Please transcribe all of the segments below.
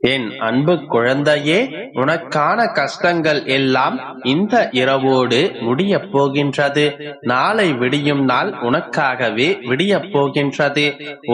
என் அன்பு குழந்தையே, உனக்கான கஷ்டங்கள் எல்லாம் இந்த இரவோடு முடியப் போகின்றது. நாளை விடியும் நாள் உனக்காகவே விடியப் போகின்றது.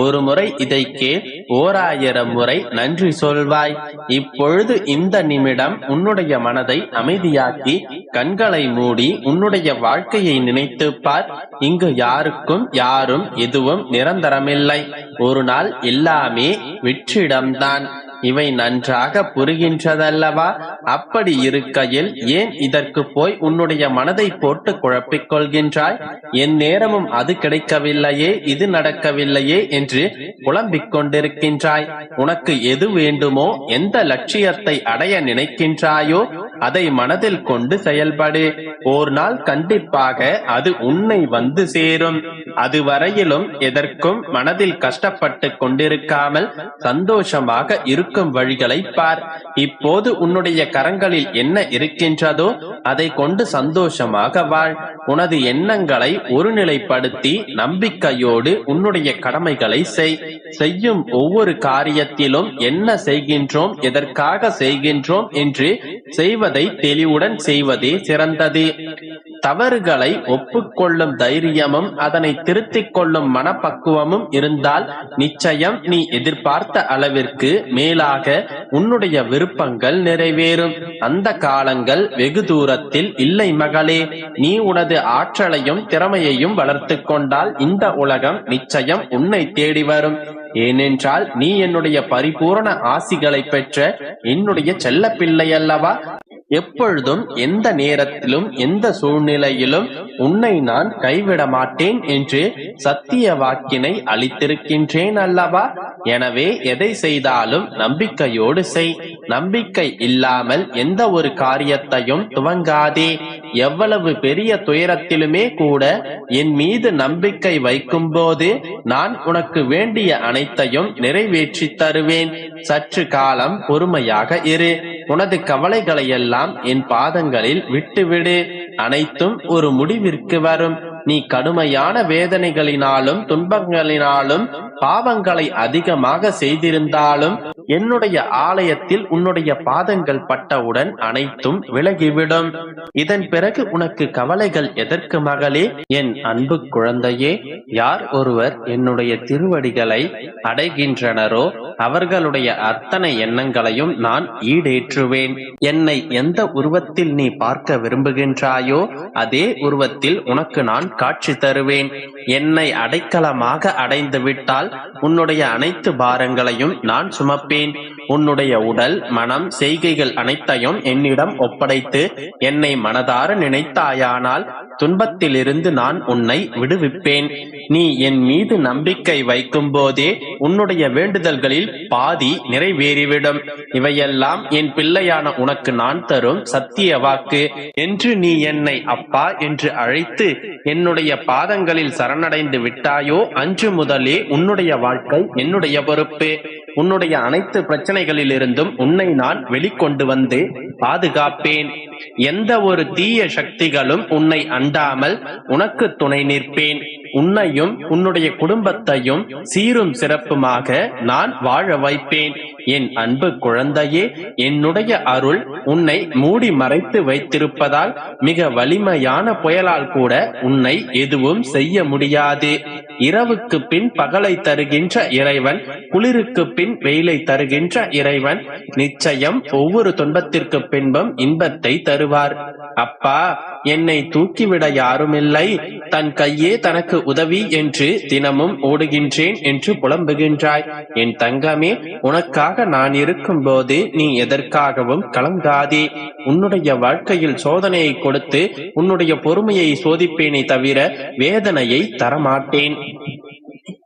ஒரு முறை இதை கேள், 1000 முறை நன்றி சொல்வாய். இப்பொழுது இந்த நிமிடம் உன்னுடைய மனதை அமைதியாக்கி கண்களை மூடி உன்னுடைய வாழ்க்கையை நினைத்துப் பார். இங்கு யாருக்கும் யாரும் எதுவும் நிரந்தரமில்லை. ஒரு நாள் எல்லாமே வெற்றிடம்தான். இவை நன்றாக புரிகின்றதல்லவா? அப்படி இருக்கையில் ஏன் இதற்கு போய் உன்னுடைய மனதை போட்டு குழப்பிக் கொள்கின்றாய்? என் நேரமும் அது கிடைக்கவில்லையே, இது நடக்கவில்லையே என்று புலம்பிக் கொண்டிருக்கின்றாய். உனக்கு எது வேண்டுமோ, எந்த லட்சியத்தை அடைய நினைக்கின்றாயோ அதை மனதில் கொண்டு செயல்படு. ஒரு நாள் கண்டிப்பாக அது உன்னை வந்து சேரும். அதுவரையிலும் எதற்கும் மனதில் கஷ்டப்பட்டு கொண்டிருக்காமல் சந்தோஷமாக இருக்கும் வழிகளை பார். இப்போது உன்னுடைய கரங்களில் என்ன இருக்கின்றதோ அதை கொண்டு சந்தோஷமாக வாழ். உனது எண்ணங்களை ஒருநிலைப்படுத்தி நம்பிக்கையோடு உன்னுடைய கடமைகளை செய். செய்யும் ஒவ்வொரு காரியத்திலும் என்ன செய்கின்றோம், எதற்காக செய்கின்றோம் என்று செய்வதை தெளிவுடன் செய்வதே சிறந்தது. தவறுகளை ஒப்புக்கொள்ளும் தைரியமும் அதனை திருத்திக் கொள்ளும் மனப்பக்குவமும் இருந்தால் நிச்சயம் நீ எதிர்பார்த்த அளவிற்கு மேலாக உன்னுடைய விருப்பங்கள் நிறைவேறும். அந்த காலங்கள் வெகு தூரத்தில் இல்லை மகளே. நீ உனது ஆற்றலையும் திறமையையும் வளர்த்து கொண்டால் இந்த உலகம் நிச்சயம் உன்னை தேடி வரும். ஏனென்றால் நீ என்னுடைய பரிபூரண ஆசிகளை பெற்ற என்னுடைய செல்ல பிள்ளை அல்லவா? எப்பொழுதும் எந்த நேரத்திலும் எந்த சூழ்நிலையிலும் உன்னை நான் கைவிட மாட்டேன் என்று சத்திய வாக்கினை அளித்திருக்கின்றேன் அல்லவா? எனவே எதை செய்தாலும் நம்பிக்கையோடு செய். நம்பிக்கை இல்லாமல் எந்த ஒரு காரியத்தையும் துவங்காதே. எவ்வளவு பெரிய துயரத்திலுமே கூட என் மீது நம்பிக்கை வைக்கும் போது நான் உனக்கு வேண்டிய அனைத்தையும் நிறைவேற்றி தருவேன். சற்று காலம் பொறுமையாக இரு. உனது கவலைகளை எல்லாம் என் பாதங்களில் விட்டுவிடு. அனைத்தும் ஒரு முடிவிற்கு வரும். நீ கடுமையான வேதனைகளினாலும் துன்பங்களினாலும் பாவங்களை அதிகமாக செய்திருந்தாலும் என்னுடைய ஆலயத்தில் உன்னுடைய பாதங்கள் பட்டவுடன் அனைத்தும் விலகிவிடும். இதன் பிறகு உனக்கு கவலைகள் எதற்கு மகளே? என் அன்பு குழந்தையே, யார் ஒருவர் என்னுடைய திருவடிகளை அடைகின்றனரோ அவர்களுடைய அத்தனை எண்ணங்களையும் நான் ஈடேற்றுவேன். என்னை எந்த உருவத்தில் நீ பார்க்க விரும்புகின்றாயோ அதே உருவத்தில் உனக்கு நான் காட்சி தருவேன். என்னை அடைக்கலமாக அடைந்து விட்டால் உன்னுடைய அனைத்து பாரங்களையும் நான் சுமப்பேன். உன்னுடைய உடல், மனம், செய்கைகள் அனைத்தையும் என்னிடம் ஒப்படைத்து என்னை மனதார நினைத்தாயானால் துன்பத்திலிருந்து நான் உன்னை விடுவிப்பேன். நீ என் மீது நம்பிக்கை வைக்கும் போதே உன்னுடைய வேண்டுதல்களில் பாதி நிறைவேறிவிடும். இவையெல்லாம் என் பிள்ளையான உனக்கு நான் தரும் சத்திய வாக்கு. என்று நீ என்னை அப்பா என்று அழைத்து என்னுடைய பாதங்களில் சரணடைந்து விட்டாயோ அன்று முதலே உன்னுடைய வாழ்க்கை என்னுடைய பொறுப்பு. உன்னுடைய அனைத்து பிரச்சனைகளிலிருந்தும் உன்னை நான் வெளிக்கொண்டு வந்து பாதுகாப்பேன். எந்த ஒரு தீய சக்திகளும் உன்னை அண்டாமல் உனக்கு துணை நிற்பேன். உன்னையும் உன்னுடைய குடும்பத்தையும் சீரும் சிறப்புமாக நான் வாழ வைப்பேன். என் அன்பு குழந்தையே, என்னுடைய அருள் உன்னை மூடி மறைத்து வைத்திருப்பதால் மிக வலிமையான புயலால் கூட உன்னை எதுவும் செய்ய முடியாது. இரவுக்கு பின் பகலை தருகின்ற இறைவன், குளிருக்கு பின் வெயிலை தருகின்ற இறைவன் நிச்சயம் ஒவ்வொரு துன்பத்திற்கு பின்பும் இன்பத்தை தருவார். அப்பா, என்னை தூக்கிவிட யாருமில்லை, தன் கையே தனக்கு உதவி என்று தினமும் ஓடுகின்றேன் என்று புலம்புகின்றாய். என் தங்கமே, உனக்காக நான் இருக்கும் போது நீ எதற்காகவும் கலங்காதே. உன்னுடைய வாழ்க்கையில் சோதனையை கொடுத்து உன்னுடைய பொறுமையை சோதிப்பேனே தவிர வேதனையை தரமாட்டேன்.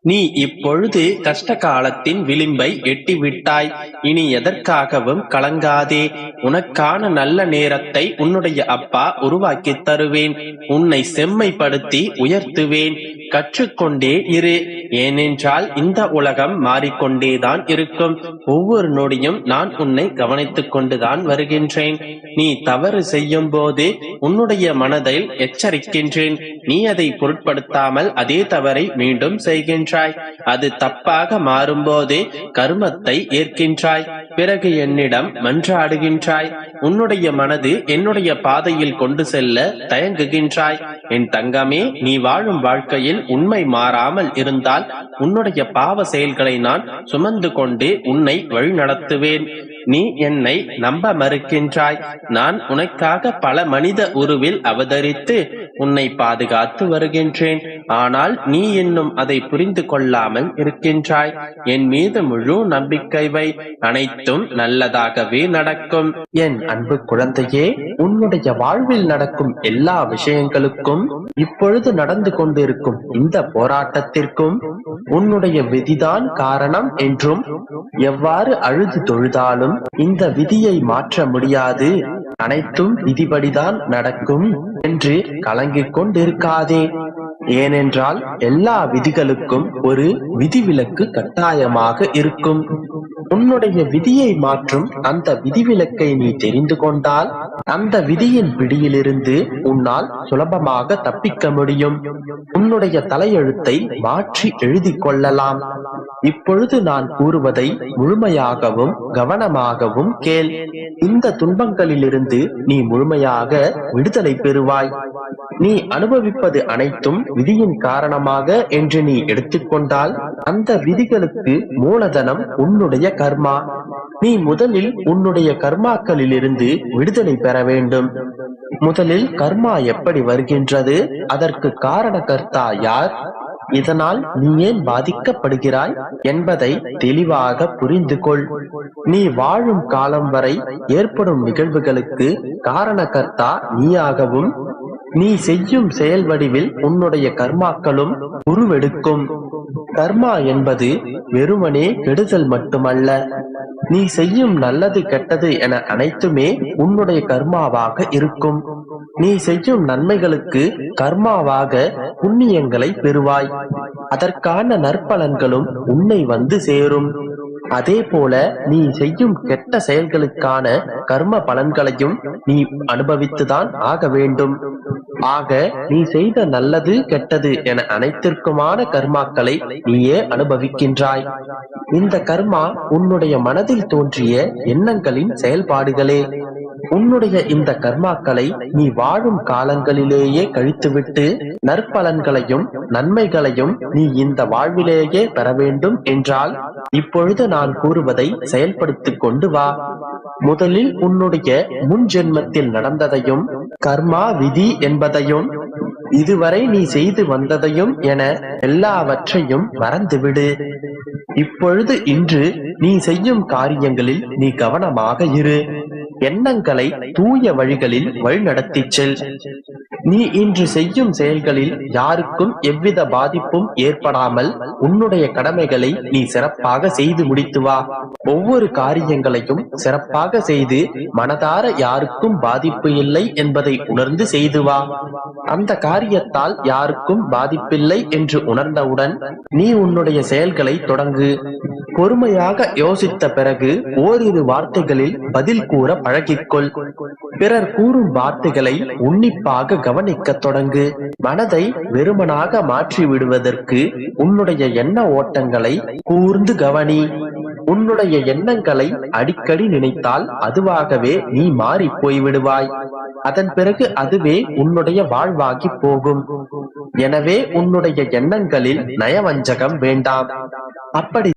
நீ இப்பொழுது கஷ்ட காலத்தின் விளிம்பை எட்டிவிட்டாய். இனி எதற்காகவும் கலங்காதே. உனக்கான நல்ல நேரத்தை உன்னுடைய அப்பா உருவாக்கி தருவேன். உன்னை செம்மைப்படுத்தி உயர்த்துவேன். கற்றுக்கொண்டே இரு. ஏனென்றால் இந்த உலகம் மாறிக்கொண்டேதான் இருக்கும். ஒவ்வொரு நொடியும் நான் உன்னை கவனித்துக் கொண்டுதான் வருகின்றேன். நீ தவறு செய்யும் போது உன்னுடைய மனதில் எச்சரிக்கின்றேன். நீ அதை பொருட்படுத்தாமல் அதே தவறை மீண்டும் செய்கின்றாய். அது தப்பாக மாறும்போது கர்மத்தை ஏற்கின்றாய். பிறகு என்னிடம் மன்றாடுகின்றாய். உன்னுடைய மனது என்னுடைய பாதையில் கொண்டு செல்ல தயங்குகின்றாய். என் தங்கமே, நீ வாழும் வாழ்க்கையில் உண்மை மாறாமல் இருந்தால் உன்னுடைய பாவ செயல்களை நான் சுமந்து கொண்டு உன்னை வழிநடத்துவேன். நீ என்னை நம்ப மறுக்கின்றாய். நான் உனக்காக பல மனித உருவில் அவதரித்து உன்னை பாதுகாத்து வருகின்றேன். ஆனால் நீ இன்னும் அதை புரிந்து கொள்ளாமல் இருக்கின்றாய். என் மீது முழு நம்பிக்கை வை. அனைத்தும் நல்லதாகவே நடக்கும். என் அன்பு குழந்தையே, உன்னுடைய வாழ்வில் நடக்கும் எல்லா விஷயங்களுக்கும், இப்பொழுது நடந்து கொண்டிருக்கும் இந்த போராட்டத்திற்கும் உன்னுடைய விதிதான் காரணம் என்றும், எவ்வாறு அழுது தொழுதாலும் இந்த விதியை மாற்ற முடியாது, அனைத்தும் விதிபடிதான் நடக்கும் என்று கலங்கிக் கொண்டிருக்காதே. ஏனென்றால் எல்லா விதிகளுக்கும் ஒரு விதிவிலக்கு கட்டாயமாக இருக்கும். உன்னுடைய விதியை மாற்றும் அந்த விதிவிலக்கை நீ தெரிந்து கொண்டால் அந்த விதியின் பிடியிலிருந்து உன்னால் சுலபமாக தப்பிக்க முடியும். உன்னுடைய தலையெழுத்தை மாற்றி எழுதி கொள்ளலாம். இப்பொழுது நான் கூறுவதை முழுமையாகவும் கவனமாகவும் கேள். இந்த துன்பங்களிலிருந்து நீ முழுமையாக விடுதலை பெறுவாய். நீ அனுபவிப்பது அனைத்தும் விதியின் காரணமாக என்று நீ எடுத்துக்கொண்டால் அந்த விதிகளுக்கு மூலதனம் உன்னுடைய கர்மா. நீ முதலில் உன்னுடைய கர்மாக்களிலிருந்து விடுதலை பெற வேண்டும். முதலில் கர்மா எப்படி வருகின்றது, அதற்கு காரணகர்த்தா யார், இதனால் நீ ஏன் பாதிக்கப்படுகிறாய் என்பதை தெளிவாக புரிந்து கொள். நீ வாழும் காலம் வரை ஏற்படும் நிகழ்வுகளுக்கு காரணகர்த்தா நீயாகவும் நீ செய்யும் செயல் வடிவில் உன்னுடைய கர்மாக்களும் உருவெடுக்கும். கர்மா என்பது வெறுமனே கெடுதல் மட்டுமல்ல. நீ செய்யும் நல்லது கெட்டது என அனைத்துமே உன்னுடைய கர்மாவாக இருக்கும். நீ செய்யும் நன்மைகளுக்கு கர்மாவாக புண்ணியங்களை பெறுவாய். அதற்கான நற்பலன்களும் உன்னை வந்து சேரும். அதே போல நீ செய்யும் கெட்ட செயல்களுக்கான கர்ம பலன்களையும் நீ அனுபவித்துதான் ஆக வேண்டும். ஆக நீ செய்த நல்லது கெட்டது என அனைத்திற்குமான கர்மாக்களை நீயே அனுபவிக்கின்றாய். இந்த கர்மா உன்னுடைய மனதில் தோன்றிய எண்ணங்களின் செயல்பாடுகளே. உன்னுடைய இந்த கர்மாக்களை நீ வாழும் காலங்களிலேயே கழித்துவிட்டு நற்பலன்களையும் நன்மைகளையும் நீ இந்த வாழ்விலேயே பெற வேண்டும் என்றால் இப்பொழுது நான் கூறுவதை செயல்படுத்திக் கொண்டு வா. முதலில் உன்னுடைய முன் ஜென்மத்தில் நடந்ததையும் கர்மா விதி என்பதையும் இதுவரை நீ செய்து வந்ததையும் என எல்லாவற்றையும் மறந்துவிடு. இப்பொழுது இன்று நீ செய்யும் காரியங்களில் நீ கவனமாக இரு. எண்ணங்களை தூய வழிகளில் வழிநடத்திச் செல். நீ இன்று செய்யும் செயல்களில் யாருக்கும் எவ்வித பாதிப்பும் ஏற்படாமல் உன்னுடைய கடமைகளை நீ சிறப்பாக செய்து முடித்து வா. ஒவ்வொரு காரியங்களையும் சிறப்பாக செய்து மனதார யாருக்கும் பாதிப்பு இல்லை என்பதை உணர்ந்து செய்து வா. அந்த காரியத்தால் யாருக்கும் பாதிப்பில்லை என்று உணர்ந்தவுடன் நீ உன்னுடைய செயல்களை தொடங்கு. பொறுமையாக யோசித்த பிறகு ஓரிரு வார்த்தைகளில் பதில் கூற பழகிக்கொள். பிறர் கூறும் வார்த்தைகளை உன்னிப்பாக கவனிக்க தொடங்கு. மனதை வெறுமனாக மாற்றி விடுவதற்கு உன்னுடைய எண்ண ஓட்டங்களை கூர்ந்து கவனி. உன்னுடைய எண்ணங்களை அடிக்கடி நினைத்தால் அதுவாகவே நீ மாறி போய்விடுவாய். அதன் பிறகு அதுவே உன்னுடைய வாழ்வாகி போகும். எனவே உன்னுடைய எண்ணங்களில் நயவஞ்சகம் வேண்டாம். அப்படி